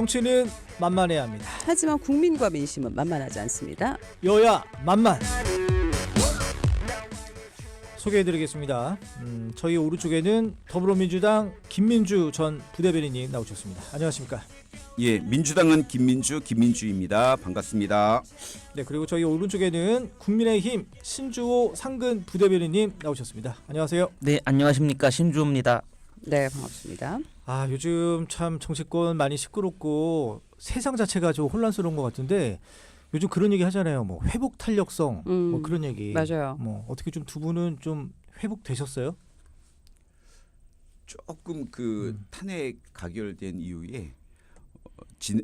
정치는 만만해야 합니다. 하지만 국민과 민심은 만만하지 않습니다. 여야 만만. 소개해드리겠습니다. 저희 오른쪽에는 더불어민주당 김민주 전 부대변인님 나오셨습니다. 안녕하십니까? 예, 민주당은 김민주입니다. 반갑습니다. 네, 그리고 저희 오른쪽에는 국민의힘 신주호 상근 부대변인님 나오셨습니다. 안녕하세요. 네, 안녕하십니까, 신주호입니다. 네, 반갑습니다. 아, 요즘 참 정치권 많이 시끄럽고 세상 자체가 좀 혼란스러운 것 같은데 요즘 그런 얘기 하잖아요. 뭐 회복 탄력성, 뭐 그런 얘기. 맞아요. 뭐 어떻게 좀 두 분은 좀 회복되셨어요? 조금 탄핵 가결된 이후에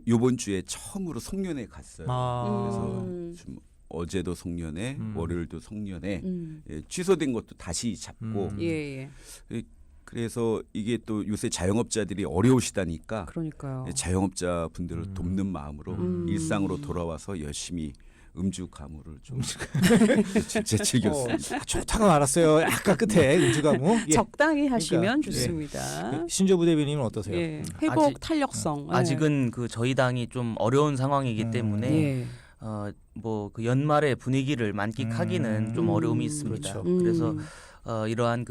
이번 주에 처음으로 송년회 갔어요. 그래서 좀 어제도 송년회, 월요일도 송년회, 예, 취소된 것도 다시 잡고. 예. 그래서 이게 또 요새 자영업자들이 어려우시다니까. 그러니까요. 자영업자 분들을 돕는 마음으로 일상으로 돌아와서 열심히 음주 가무를 좀 진짜 즐겼습니다. 좋다고 말았어요. 아까 끝에 음주 가무. 예. 적당히 하시면 그러니까, 좋습니다. 신조 부대변인은 어떠세요? 예. 회복 아직- 탄력성. 아직은 저희 당이 좀 어려운 상황이기 때문에 예. 뭐 연말의 분위기를 만끽하기는 좀 어려움이 있습니다. 그렇죠. 그래서 이러한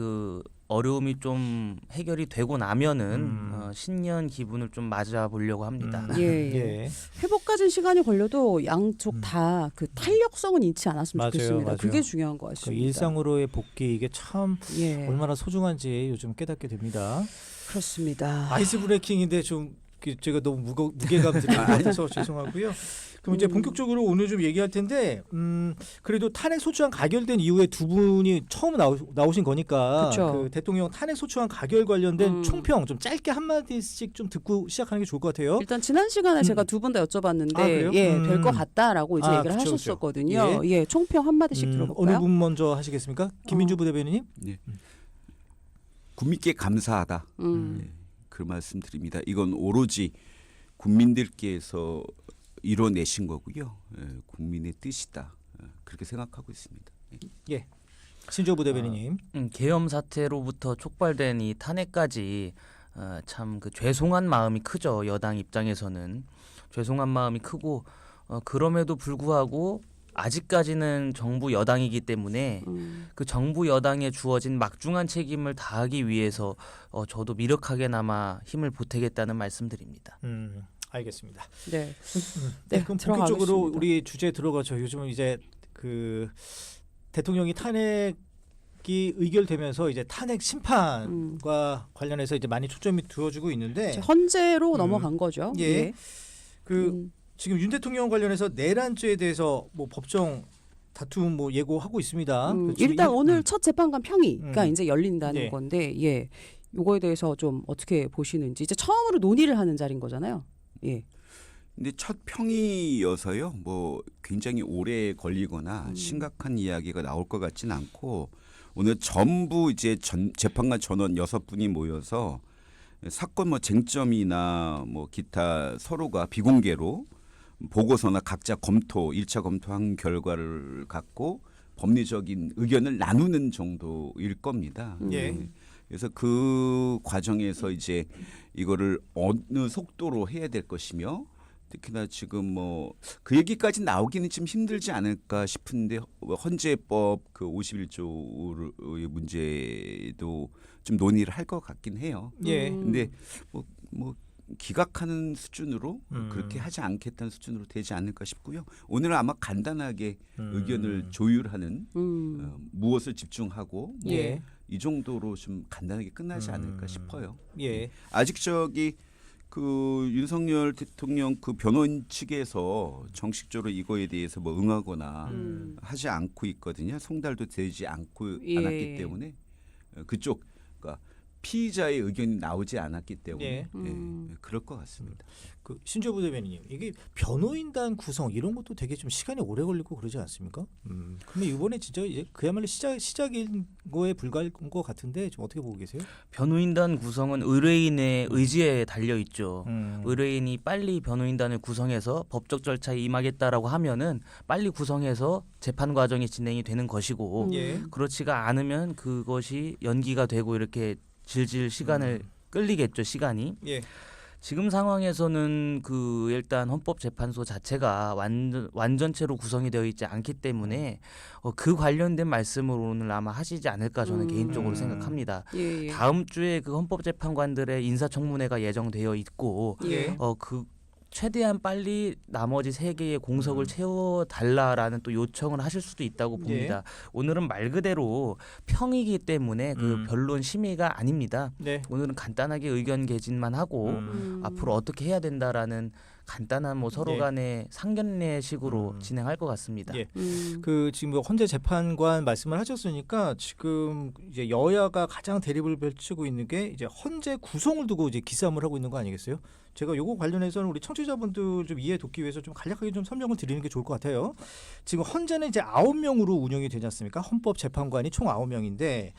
어려움이 좀 해결이 되고 나면은 신년 기분을 좀 맞아보려고 합니다. 예. 회복까지는 시간이 걸려도 양쪽 다 그 탄력성은 잃지 않았으면 맞아요, 좋겠습니다. 맞아요. 그게 중요한 것 그 같습니다. 일상으로의 복귀 이게 참 예. 얼마나 소중한지 요즘 깨닫게 됩니다. 그렇습니다. 아이스 브레이킹인데 좀 제가 너무 무게감 드리는 것 같아서 죄송하고요. 그럼 이제 본격적으로 오늘 좀 얘기할 텐데 그래도 탄핵 소추안 가결된 이후에 두 분이 처음 나오신 거니까 그쵸. 그 대통령 탄핵 소추안 가결 관련된 총평 좀 짧게 한마디씩 좀 듣고 시작하는 게 좋을 것 같아요. 일단 지난 시간에 제가 두 분 다 여쭤봤는데 아, 그래요? 될 것 같다라고 이제 얘기를 그쵸, 하셨었거든요. 그쵸. 예, 총평 한 마디씩 들어볼까요? 어느 분 먼저 하시겠습니까? 김민주 부대변인님? 네. 국민께 감사하다. 음. 네, 그 말씀드립니다. 이건 오로지 국민들께서 이뤄내신 거고요. 예, 국민의 뜻이다. 그렇게 생각하고 있습니다. 예. 신조 부대변인님. 계엄 사태로부터 촉발된 이 탄핵까지 참 죄송한 마음이 크죠. 여당 입장에서는 죄송한 마음이 크고 그럼에도 불구하고 아직까지는 정부 여당이기 때문에 그 정부 여당에 주어진 막중한 책임을 다하기 위해서 저도 미력하게나마 힘을 보태겠다는 말씀드립니다. 알겠습니다. 네. 네, 그럼 본격적으로 들어가겠습니다. 우리 주제 들어가죠. 요즘은 이제 그 대통령이 탄핵이 의결되면서 이제 탄핵 심판과 관련해서 이제 많이 초점이 두어지고 있는데 이제 헌재로 넘어간 거죠. 예. 지금 윤 대통령 관련해서 내란죄에 대해서 뭐 법정 다툼 뭐 예고하고 있습니다. 지금 일단 오늘 첫 재판관 평의가 이제 열린다는 예. 건데, 예, 요거에 대해서 좀 어떻게 보시는지 이제 처음으로 논의를 하는 자리인 거잖아요. 예. 근데 첫 평이어서요. 뭐 굉장히 오래 걸리거나 심각한 이야기가 나올 것 같지는 않고 오늘 전부 이제 재판관 전원 6분이 모여서 사건 뭐 쟁점이나 뭐 기타 서로가 비공개로 보고서나 각자 검토, 1차 검토한 결과를 갖고 법리적인 의견을 나누는 정도일 겁니다. 예. 그래서 그 과정에서 이제 이거를 어느 속도로 해야 될 것이며 특히나 지금 뭐 그 얘기까지 나오기는 좀 힘들지 않을까 싶은데 헌재법 그 51조의 문제도 좀 논의를 할 것 같긴 해요. 예. 근데 뭐 기각하는 수준으로 그렇게 하지 않겠다는 수준으로 되지 않을까 싶고요. 오늘은 아마 간단하게 의견을 조율하는 무엇을 집중하고 뭐 예. 이 정도로 좀 간단하게 끝나지 않을까 싶어요. 예. 아직 그 윤석열 대통령 그 변호인 측에서 정식적으로 이거에 대해서 뭐 응하거나 하지 않고 있거든요. 송달도 되지 않았기 때문에 그쪽 그러니까 피의자의 의견이 나오지 않았기 때문에 예, 그럴 것 같습니다. 그 신조 부대변인님, 이게 변호인단 구성 이런 것도 되게 좀 시간이 오래 걸리고 그러지 않습니까? 근데 이번에 진짜 이제 그야말로 시작인 거에 불과할 것 같은데 좀 어떻게 보고 계세요? 변호인단 구성은 의뢰인의 의지에 달려 있죠. 음. 의뢰인이 빨리 변호인단을 구성해서 법적 절차에 임하겠다라고 하면은 빨리 구성해서 재판 과정이 진행이 되는 것이고 예. 그렇지가 않으면 그것이 연기가 되고 이렇게 질질 시간을 끌리겠죠. 시간이. 예. 지금 상황에서는 그 일단 헌법재판소 자체가 완전체로 구성이 되어 있지 않기 때문에 그 관련된 말씀을 오늘 아마 하시지 않을까 저는 개인적으로 생각합니다. 예, 예. 다음 주에 그 헌법재판관들의 인사청문회가 예정되어 있고 예. 그 최대한 빨리 나머지 3개의 공석을 채워달라라는 또 요청을 하실 수도 있다고 봅니다. 오늘은 말 그대로 평이기 때문에 그 변론 심의가 아닙니다. 네. 오늘은 간단하게 의견 개진만 하고 앞으로 어떻게 해야 된다라는 간단한 뭐 서로 예. 간의 상견례식으로 진행할 것 같습니다. 예. 그 지금 뭐 헌재 재판관 말씀을 하셨으니까 지금 이제 여야가 가장 대립을 펼치고 있는 게 이제 헌재 구성을 두고 이제 기싸움을 하고 있는 거 아니겠어요? 제가 요거 관련해서는 우리 청취자분들 좀 이해 돕기 위해서 좀 간략하게 좀 설명을 드리는 게 좋을 것 같아요. 지금 헌재는 이제 9명으로 운영이 되지 않습니까? 헌법 재판관이 총 9명인데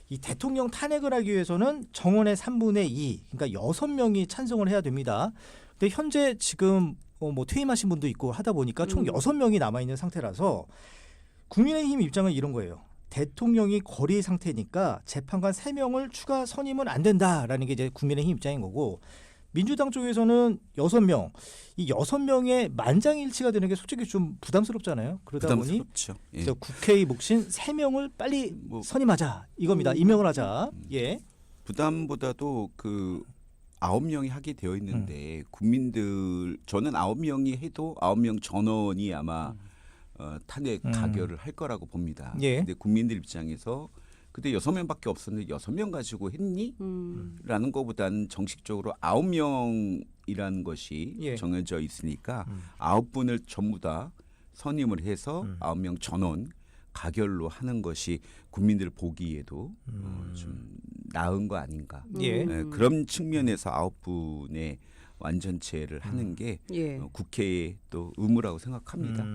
이 대통령 탄핵을 하기 위해서는 정원의 3분의 2, 그러니까 6명이 찬성을 해야 됩니다. 근데 현재 지금 뭐 퇴임하신 분도 있고 하다 보니까 총 6명이 남아 있는 상태라서 국민의힘 입장은 이런 거예요. 대통령이 거리 상태니까 재판관 3명을 추가 선임은 안 된다라는 게 이제 국민의힘 입장인 거고, 민주당 쪽에서는 6명, 이 6명의 만장일치가 되는 게 솔직히 좀 부담스럽잖아요. 그러다 보니 부담스럽죠. 예. 그래서 국회의 몫인 3명을 빨리 뭐 선임하자 이겁니다. 임명을 하자. 예. 부담보다도 그 9명이 하게 되어 있는데 국민들 저는 9명이 해도 9명 전원이 아마 탄핵 가결을 할 거라고 봅니다. 예. 근데 국민들 입장에서 그때 6명밖에 없었는데 6명 가지고 했니? 라는 것보다는 정식적으로 9명이라는 것이 예. 정해져 있으니까 9분을 전부 다 선임을 해서 9명 전원 가결로 하는 것이 국민들 보기에도 좀 나은 거 아닌가. 예. 그런 측면에서 9분의 완전체를 하는 게 예. 국회의 또 의무라고 생각합니다.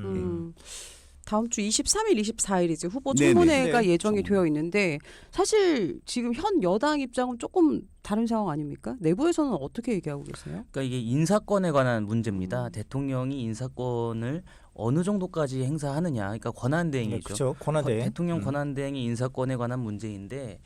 다음 주 23일, 24일 이제 후보 네네. 청문회가 네. 예정이 되어 있는데 사실 지금 현 여당 입장은 조금 다른 상황 아닙니까? 내부에서는 어떻게 얘기하고 계세요? 그러니까 이게 인사권에 관한 문제입니다. 대통령이 인사권을 어느 정도까지 행사하느냐, 그러니까 권한대행이죠. 그렇죠. 권한대. 대통령 권한대행의 인사권에 관한 문제인데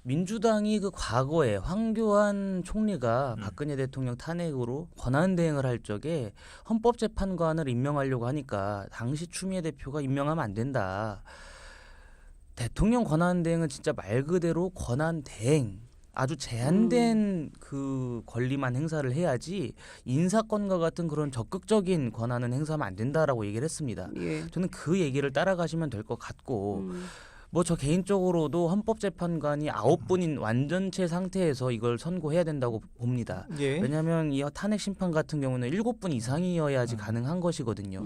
민주당이 그 과거에 황교안 총리가 박근혜 대통령 탄핵으로 권한대행을 할 적에 헌법재판관을 임명하려고 하니까 당시 추미애 대표가 임명하면 안 된다. 대통령 권한대행은 진짜 말 그대로 권한대행, 아주 제한된 그 권리만 행사를 해야지 인사권과 같은 그런 적극적인 권한은 행사하면 안 된다라고 얘기를 했습니다. 예. 저는 그 얘기를 따라가시면 될 것 같고 뭐 저 개인적으로도 헌법재판관이 9분인 완전체 상태에서 이걸 선고해야 된다고 봅니다. 예. 왜냐하면 이 탄핵 심판 같은 경우는 7분 이상이어야지 가능한 것이거든요.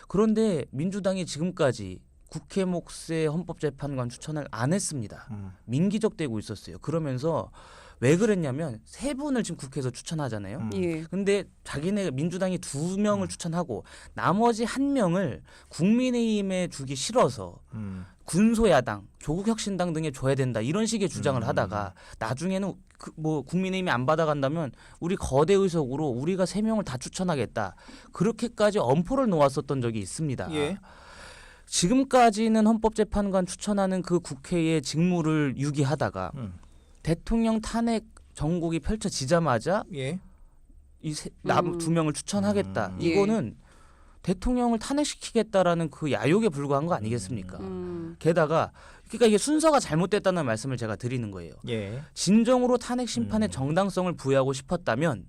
그런데 민주당이 지금까지 국회 몫의 헌법재판관 추천을 안 했습니다. 민기적되고 있었어요. 그러면서 왜 그랬냐면 3분을 지금 국회에서 추천하잖아요. 예. 근데 자기네 민주당이 2명을 추천하고 나머지 1명을 국민의힘에 주기 싫어서 군소야당, 조국혁신당 등에 줘야 된다 이런 식의 주장을 하다가 나중에는 뭐 국민의힘이 안 받아간다면 우리 거대 의석으로 우리가 3명을 다 추천하겠다 그렇게까지 엄포를 놓았었던 적이 있습니다. 예. 지금까지는 헌법재판관 추천하는 그 국회의 직무를 유기하다가 대통령 탄핵 정국이 펼쳐지자마자 예. 이 2명을 추천하겠다. 예. 이거는 대통령을 탄핵시키겠다라는 그 야욕에 불과한 거 아니겠습니까? 게다가 그러니까 이게 순서가 잘못됐다는 말씀을 제가 드리는 거예요. 예. 진정으로 탄핵 심판의 정당성을 부여하고 싶었다면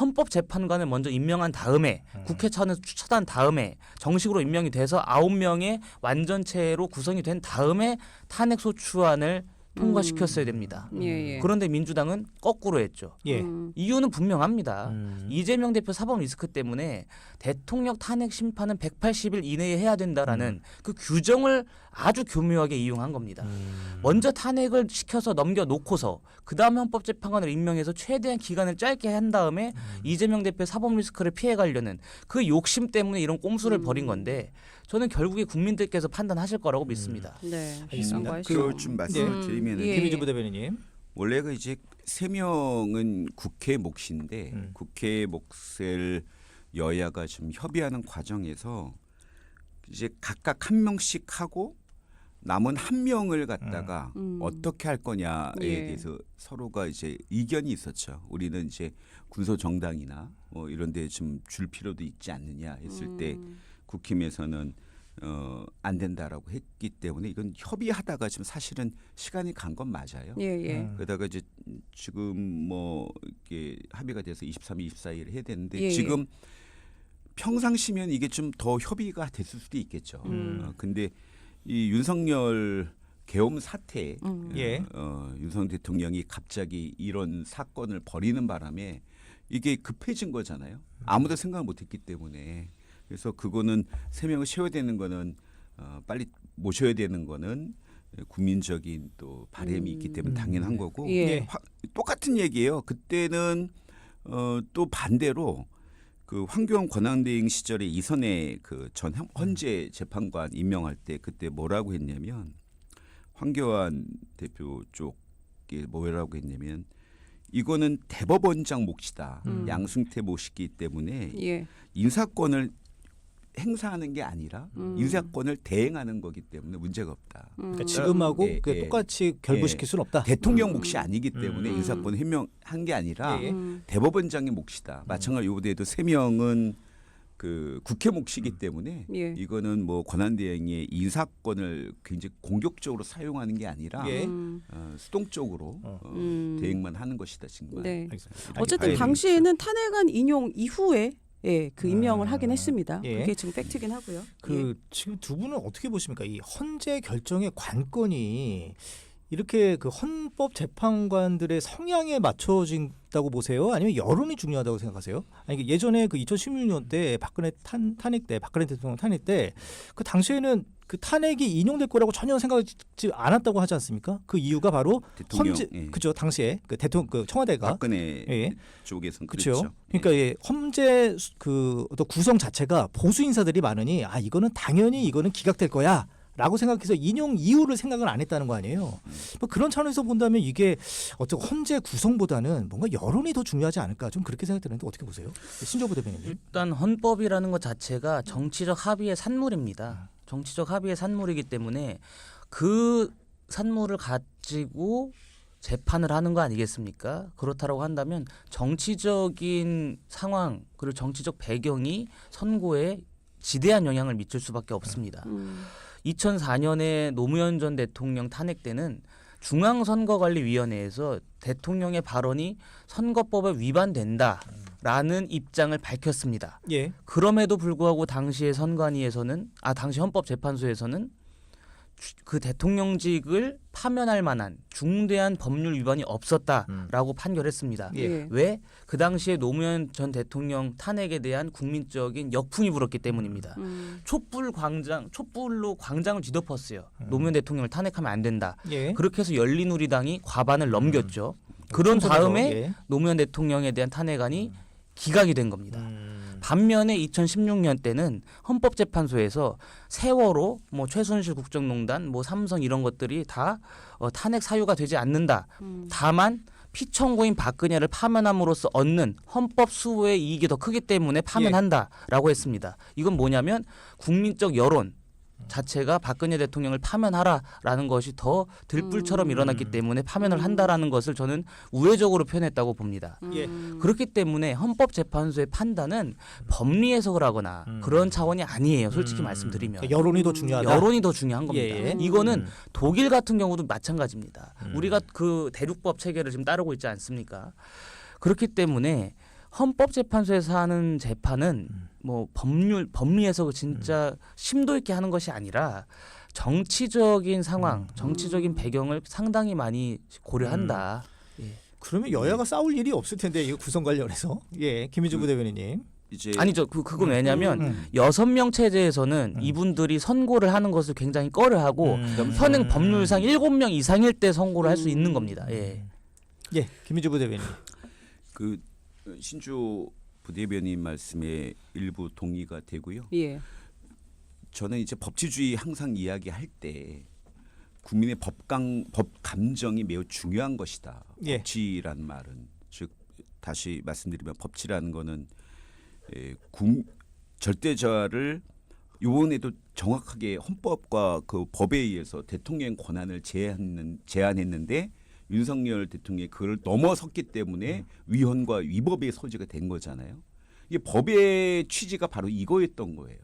헌법재판관을 먼저 임명한 다음에 국회 차원에서 추천한 다음에 정식으로 임명이 돼서 9명의 완전체로 구성이 된 다음에 탄핵소추안을 통과시켰어야 됩니다. 예, 예. 그런데 민주당은 거꾸로 했죠. 예. 이유는 분명합니다. 이재명 대표 사법 리스크 때문에 대통령 탄핵 심판은 180일 이내에 해야 된다라는 그 규정을 아주 교묘하게 이용한 겁니다. 먼저 탄핵을 시켜서 넘겨놓고서 그 다음에 헌법재판관을 임명해서 최대한 기간을 짧게 한 다음에 이재명 대표의 사법 리스크를 피해가려는 그 욕심 때문에 이런 꼼수를 벌인 건데 저는 결국에 국민들께서 판단하실 거라고 믿습니다. 네. 알겠습니다. 양보하시죠. 그걸 좀 말씀을 드리면 예. 김희주 부대변인님. 원래가 이제 3명은 국회 몫인데 국회 몫을 여야가 좀 협의하는 과정에서 이제 각각 1명씩 하고 남은 한 명을 갖다가 음. 어떻게 할 거냐에 예. 대해서 서로가 이제 이견이 있었죠. 우리는 이제 군소 정당이나 뭐 이런 데 좀 줄 필요도 있지 않느냐 했을 때 국힘에서는 안 된다라고 했기 때문에 이건 협의하다가 지금 사실은 시간이 간 건 맞아요. 예, 예. 그러다가 이제 지금 뭐 이게 합의가 돼서 23, 24일 해야 되는데 예, 지금 평상시면 이게 좀 더 협의가 됐을 수도 있겠죠. 근데 이 윤석열 계엄 사태, 예. 윤석열 대통령이 갑자기 이런 사건을 벌이는 바람에 이게 급해진 거잖아요. 아무도 생각을 못했기 때문에 그래서 그거는 세 명을 세워야 되는 거는 빨리 모셔야 되는 거는 국민적인 또 바람이 있기 때문에 당연한 거고 예. 똑같은 얘기예요. 그때는 또 반대로 그 황교안 권한대행 시절에 이선의 그 전 헌재 재판관 임명할 때 그때 뭐라고 했냐면 황교안 대표 쪽에 뭐라고 했냐면 이거는 대법원장 몫이다. 양승태 몫이기 때문에 예. 인사권을 행사하는 게 아니라 인사권을 대행하는 거기 때문에 문제가 없다. 그러니까 지금하고 예, 그 예. 똑같이 결부시킬 수는 없다. 대통령 몫이 아니기 때문에 인사권 해명한 게 아니라 예. 대법원장의 몫이다. 마찬가지로 요번에도 세 명은 그 국회 몫이기 때문에 예. 이거는 뭐 권한대행의 인사권을 굉장히 공격적으로 사용하는 게 아니라 예. 수동적으로 대행만 하는 것이다 지금. 네. 알겠습니다. 어쨌든 아니, 당시에는 탄핵안 인용 이후에 예, 그 임명을 하긴 했습니다. 예. 그게 지금 팩트긴 하고요. 그 지금 두 분은 어떻게 보십니까? 이 헌재 결정의 관건이 이렇게 그 헌법 재판관들의 성향에 맞춰진다고 보세요? 아니면 여론이 중요하다고 생각하세요? 아니 예전에 그 2016년 때 박근혜 탄핵 때 박근혜 대통령 탄핵 때 그 당시에는 그 탄핵이 인용될 거라고 전혀 생각하지 않았다고 하지 않습니까? 그 이유가 바로 대통령, 헌재 예. 그죠 당시에 그 대통령 그 청와대가 박근혜 예. 쪽에서는 그렇죠. 그랬죠. 그러니까 예, 헌재 그 어떤 구성 자체가 보수 인사들이 많으니 아 이거는 당연히 이거는 기각될 거야. 라고 생각해서 인용 이유를 생각을 안 했다는 거 아니에요. 뭐 그런 차원에서 본다면 이게 어떤 헌재 구성보다는 뭔가 여론이 더 중요하지 않을까 좀 그렇게 생각되는데 어떻게 보세요? 신조부 대변인님. 일단 헌법이라는 것 자체가 정치적 합의의 산물입니다. 정치적 합의의 산물이기 때문에 그 산물을 가지고 재판을 하는 거 아니겠습니까? 그렇다고 한다면 정치적인 상황 그리고 정치적 배경이 선고에 지대한 영향을 미칠 수밖에 없습니다. 2004년에 노무현 전 대통령 탄핵 때는 중앙선거관리위원회에서 대통령의 발언이 선거법에 위반된다라는 입장을 밝혔습니다. 예. 그럼에도 불구하고 당시의 선관위에서는 당시 헌법재판소에서는 그 대통령직을 파면할 만한 중대한 법률 위반이 없었다라고 판결했습니다. 예. 왜? 그 당시에 노무현 전 대통령 탄핵에 대한 국민적인 역풍이 불었기 때문입니다. 촛불로 광장을 뒤덮었어요. 노무현 대통령을 탄핵하면 안 된다. 예. 그렇게 해서 열린우리당이 과반을 넘겼죠. 그런 총선에서, 다음에 예. 노무현 대통령에 대한 탄핵안이 기각이 된 겁니다. 반면에 2016년 때는 헌법재판소에서 세월호, 뭐 최순실 국정농단, 뭐 삼성 이런 것들이 다 탄핵 사유가 되지 않는다. 다만 피청구인 박근혜를 파면함으로써 얻는 헌법 수호의 이익이 더 크기 때문에 파면한다라고 했습니다. 이건 뭐냐면 국민적 여론 자체가 박근혜 대통령을 파면하라라는 것이 더 들불처럼 일어났기 때문에 파면을 한다라는 것을 저는 우회적으로 표현했다고 봅니다. 예. 그렇기 때문에 헌법재판소의 판단은 법리 해석을 하거나 그런 차원이 아니에요. 솔직히 말씀드리면. 그러니까 여론이 더 중요하다. 여론이 더 중요한 겁니다. 예, 예. 이거는 독일 같은 경우도 마찬가지입니다. 우리가 그 대륙법 체계를 지금 따르고 있지 않습니까? 그렇기 때문에 헌법재판소에서 하는 재판은 뭐 법리 해석을 진짜 심도 있게 하는 것이 아니라 정치적인 상황, 정치적인 배경을 상당히 많이 고려한다. 예. 그러면 여야가 싸울 일이 없을 텐데 이거 구성 관련해서. 예. 김희주 부대변인님. 이제 아니죠. 그건 왜냐하면 6명 체제에서는 이분들이 선고를 하는 것을 굉장히 꺼려하고 현행 법률상 7명 이상일 때 선고를 할 수 있는 겁니다. 예. 예. 김희주 부대변인. 그 신조 부대변인 말씀에 일부 동의가 되고요. 예. 저는 이제 법치주의 항상 이야기할 때 국민의 법 감정이 매우 중요한 것이다. 예. 법치라는 말은 즉 다시 말씀드리면 법치라는 거는 절대자를 이번에도 정확하게 헌법과 그 법에 의해서 대통령 권한을 제한했는데 윤석열 대통령이 그걸 넘어섰기 때문에 위헌과 위법의 소지가 된 거잖아요. 이게 법의 취지가 바로 이거였던 거예요.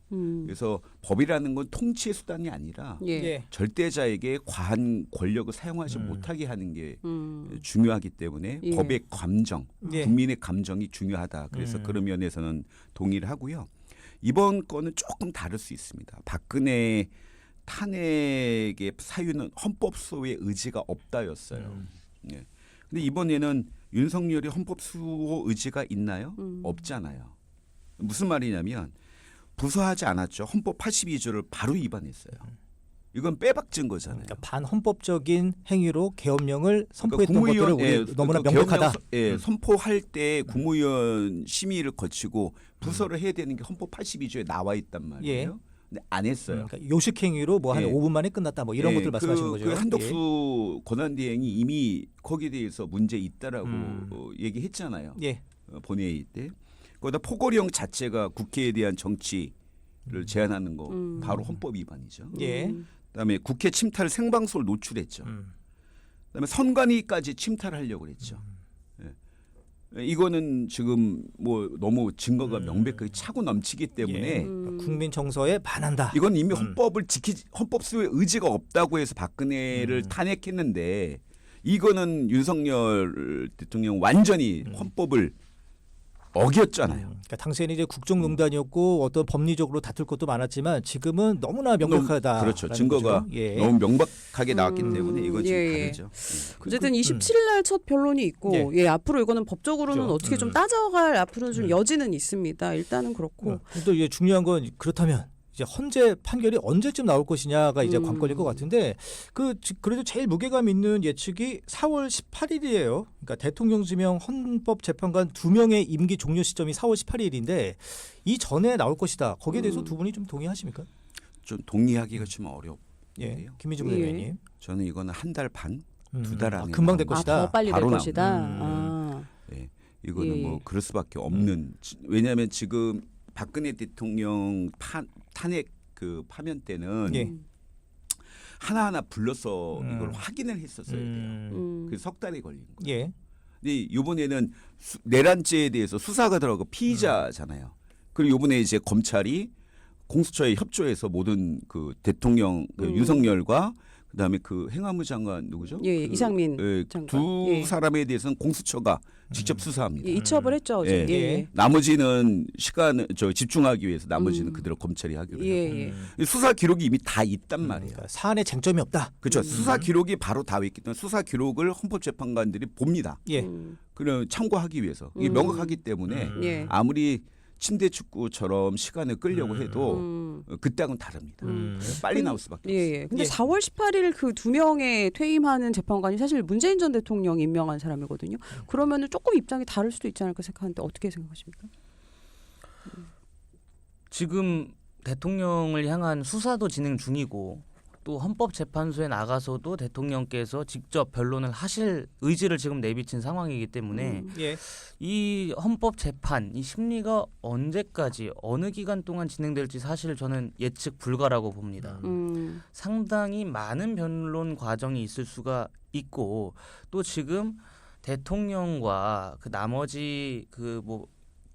그래서 법이라는 건 통치의 수단이 아니라 예. 예. 절대자에게 과한 권력을 사용하지 못하게 하는 게 음. 중요하기 때문에 예. 법의 감정, 예. 국민의 감정이 중요하다. 그래서 그런 면에서는 동의를 하고요. 이번 건은 조금 다를 수 있습니다. 박근혜 탄핵의 사유는 헌법수호의 의지가 없다였어요. 예. 근데 이번에는 윤석열이 헌법수호 의지가 있나요? 없잖아요. 무슨 말이냐면 부서하지 않았죠. 헌법 82조를 바로 위반했어요. 이건 빼박진 거잖아요. 그러니까 반헌법적인 행위로 계엄령을 선포했던 국무위원, 것들을 우리 너무나 그 명백하다. 계엄령 선포할 때 국무위원 심의를 거치고 부서를 해야 되는 게 헌법 82조에 나와 있단 말이에요. 예. 근데 안 했어요. 그러니까 요식 행위로 뭐 한 예. 5분 만에 끝났다 뭐 이런 것들 말씀하시는 거죠. 그 한덕수 권한대행이 이미 거기에 대해서 문제 있다라고 얘기했잖아요. 예. 본회의 때. 거기다 포고령 자체가 국회에 대한 정치를 제한하는 거 바로 헌법 위반이죠. 예. 그다음에 국회 침탈 생방송을 노출했죠. 그다음에 선관위까지 침탈하려고 그랬죠. 예. 이거는 지금 뭐 너무 증거가 명백하게 차고 넘치기 때문에 예. 그러니까 국민 정서에 반한다. 이건 이미 헌법 수호의 의지가 없다고 해서 박근혜를 탄핵했는데 이거는 윤석열 대통령 완전히 헌법을 어겼잖아요. 그러니까 당시에는 이제 국정농단이었고 어떤 법리적으로 다툴 것도 많았지만 지금은 너무나 명백하다. 그렇죠. 증거가 예. 너무 명백하게 나왔기 때문에 이건 지금 예, 예. 다르죠. 어쨌든 27일 날 첫 변론이 있고 예. 앞으로 이거는 법적으로는 그렇죠. 어떻게 좀 따져갈 앞으로는 좀 여지는 있습니다. 일단은 그렇고 또 이제 중요한 건 그렇다면 이제 헌재 판결이 언제쯤 나올 것이냐가 이제 관건일 것 같은데 그래도 제일 무게감 있는 예측이 4월 18일이에요. 그러니까 대통령 지명 헌법재판관 2명의 임기 종료 시점이 4월 18일인데 이 전에 나올 것이다. 거기에 대해서 두 분이 좀 동의하십니까? 좀 동의하기가 좀 어렵. 예, 김민중 예. 의원님. 저는 이거는 한 달 반, 두 달 안에 금방 될 나오는 것이다. 더 빨리 될 바로 것이다. 예, 이거는 예. 뭐 그럴 수밖에 없는. 왜냐하면 지금 박근혜 대통령 탄핵 그 파면 때는 예. 하나하나 불러서 이걸 확인을 했었어야 돼요. 음. 그래서 석 달이 걸린 거예요. 예. 근데 이번에는 내란죄에 대해서 수사가 들어가고 피의자잖아요. 그리고 이번에 이제 검찰이 공수처에 협조해서 모든 그 대통령 그 윤석열과 그다음에 그 행안부 장관 누구죠? 예, 이상민 예, 장관. 두 예. 사람에 대해서는 공수처가 직접 수사합니다. 예, 이첩을 했죠. 어제. 예. 예. 나머지는 시간을 집중하기 위해서 나머지는 그대로 검찰이 하기로 예, 하고 예. 수사 기록이 이미 다 있단 말이에요. 그러니까 사안에 쟁점이 없다. 그렇죠. 수사 기록이 바로 다 있기 때문에 수사 기록을 헌법재판관들이 봅니다. 예. 그럼 참고하기 위해서 이게 명확하기 때문에 예. 아무리 침대 축구처럼 시간을 끌려고 해도 그때하고는 다릅니다. 빨리 나올 수밖에 예, 없어요. 예. 근데 예. 4월 18일 그 두 명의 퇴임하는 재판관이 사실 문재인 전 대통령이 임명한 사람이거든요. 그러면은 조금 입장이 다를 수도 있지 않을까 생각하는데 어떻게 생각하십니까? 지금 대통령을 향한 수사도 진행 중이고 또 헌법재판소에 나가서도 대통령께서 직접 변론을 하실 의지를 지금 내비친 상황이기 때문에 예. 이 헌법재판, 이 심리가 언제까지 어느 기간 동안 진행될지 사실 저는 예측 불가라고 봅니다. 상당히 많은 변론 과정이 있을 수가 있고 또 지금 대통령과 그 나머지 그 뭐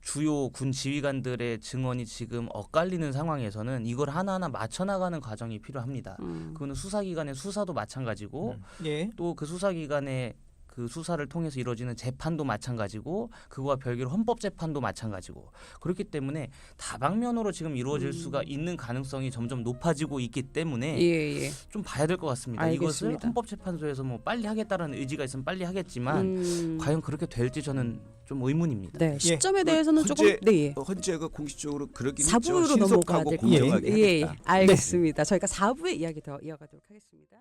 주요 군 지휘관들의 증언이 지금 엇갈리는 상황에서는 이걸 하나하나 맞춰나가는 과정이 필요합니다. 그거는 수사기관의 수사도 마찬가지고 예. 또 그 수사기관의 그 수사를 통해서 이루어지는 재판도 마찬가지고 그거와 별개로 헌법재판도 마찬가지고 그렇기 때문에 다방면으로 지금 이루어질 수가 있는 가능성이 점점 높아지고 있기 때문에 예, 예. 좀 봐야 될 것 같습니다. 이것을 알겠습니다. 헌법재판소에서 뭐 빨리 하겠다는 의지가 있으면 빨리 하겠지만 과연 그렇게 될지 저는 좀 의문입니다. 네, 시점에 대해서는 조금 헌재, 네, 예. 헌재가 공식적으로 그러긴 4부로 했죠. 넘어가야 신속하고 될 것 공정하게 같아요. 예, 하겠다. 알겠습니다. 저희가 4부의 이야기 더 이어가도록 하겠습니다.